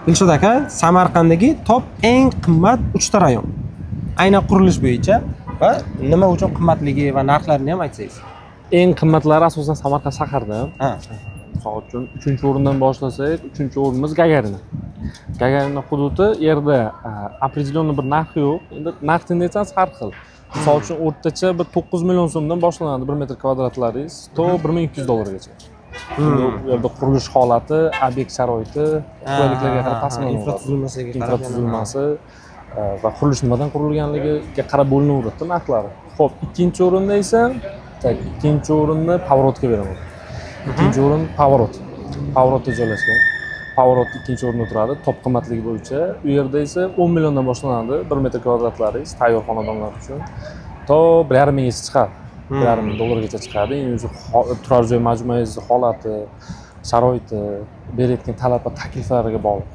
Dilshod aka, Samarqanddagi top eng qimmat 3 ta rayon. Aynan qurilish bo'yicha va nima uchun qimmatligi va narxlarini ham aytsangiz. Eng qimmatlari asosan Samarqand shaharda. Ha. Misol uchun 3-o'rindan boshlasak, 3-o'rinimiz Gagarina. Gagarina hududi yerda определённый bir narxi yo'q. Endi narx tendensiyasi har xil. Misol uchun o'rtacha bir 9 million so'mdan boshlanadi 1 metr kvadratlaringiz, to $1200 gacha. U yerda qurilish holati, obyekt sharoiti, qulayliklarga qarab pastlab infratuzilmasi va qurilish nimadan qurilganligiga qarab bo'linaveradi narxlari. Xo'p, ikkinchi o'rinda esa ikkinchi o'rinni Pavorotga beraman. Ikkinchi o'rin Pavorot. Pavorotda joylashgan. Pavorot ikkinchi o'rinda turadi top qimmatligi bo'yicha. U yerda esa 10 milliondan boshlanadi 1 metr kvadratlaringiz tayyor xonadonlar uchun. To 1,5 minggacha chiqadi. $1,5 chiqadi. Endi o'sha turar joy majmuangiz holati, sharoiti, berayotgan talab va takliflariga bog'liq.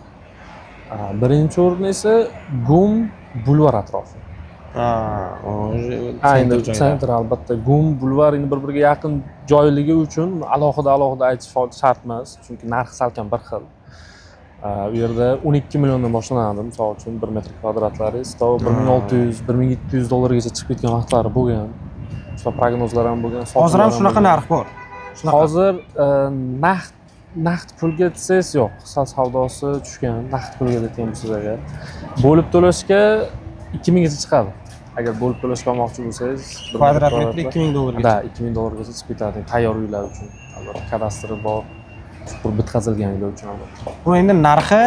Birinchi o'rin esa Gum bulvar atrofi. Aynan sentr albatta Gum bulvar endi bir-biriga yaqin joyligi uchun alohida aytish shart emas, chunki narxi salkam bir xil. U yerda 12 milliondan boshlanadi, misol uchun 1 metr kvadratlaringiz to $1600-1700 gacha chiqib ketgan vaqtlari bo'lgan. Shunaqa prognozlar ham bo'lgan. Hozir ham shunaqa narx bor. Hozir naqd pulga desangiz yo'q, savdosi tushgan, naqd pulga aytgan bo'lsangiz agar bo'lib to'lashga 2000 gacha chiqadi. Agar bo'lib to'lashga olmoqchi bo'lsangiz, kvadrat metri $2000 gacha. Da, $2000 gacha chiqib ketadi. Tayyor uylar uchun. Albatta kadastri bor. Chuqur bitkazilgan uylar uchun albatta. Bu endi narxi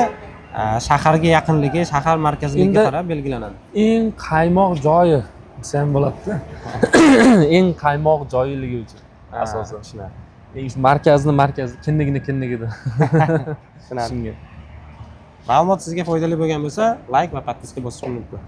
shaharga yaqinligi, shahar markaziga qarab belgilanadi. Eng qaymoq joyi desa ham bo'ladi-da. Eng qaymoq joyligi uchun asosan shunaqa. Markazi kindigida. Tushunarli. Ma'lumot sizga foydali bo'lgan bo'lsa, like va podpiska bosishni unutmang.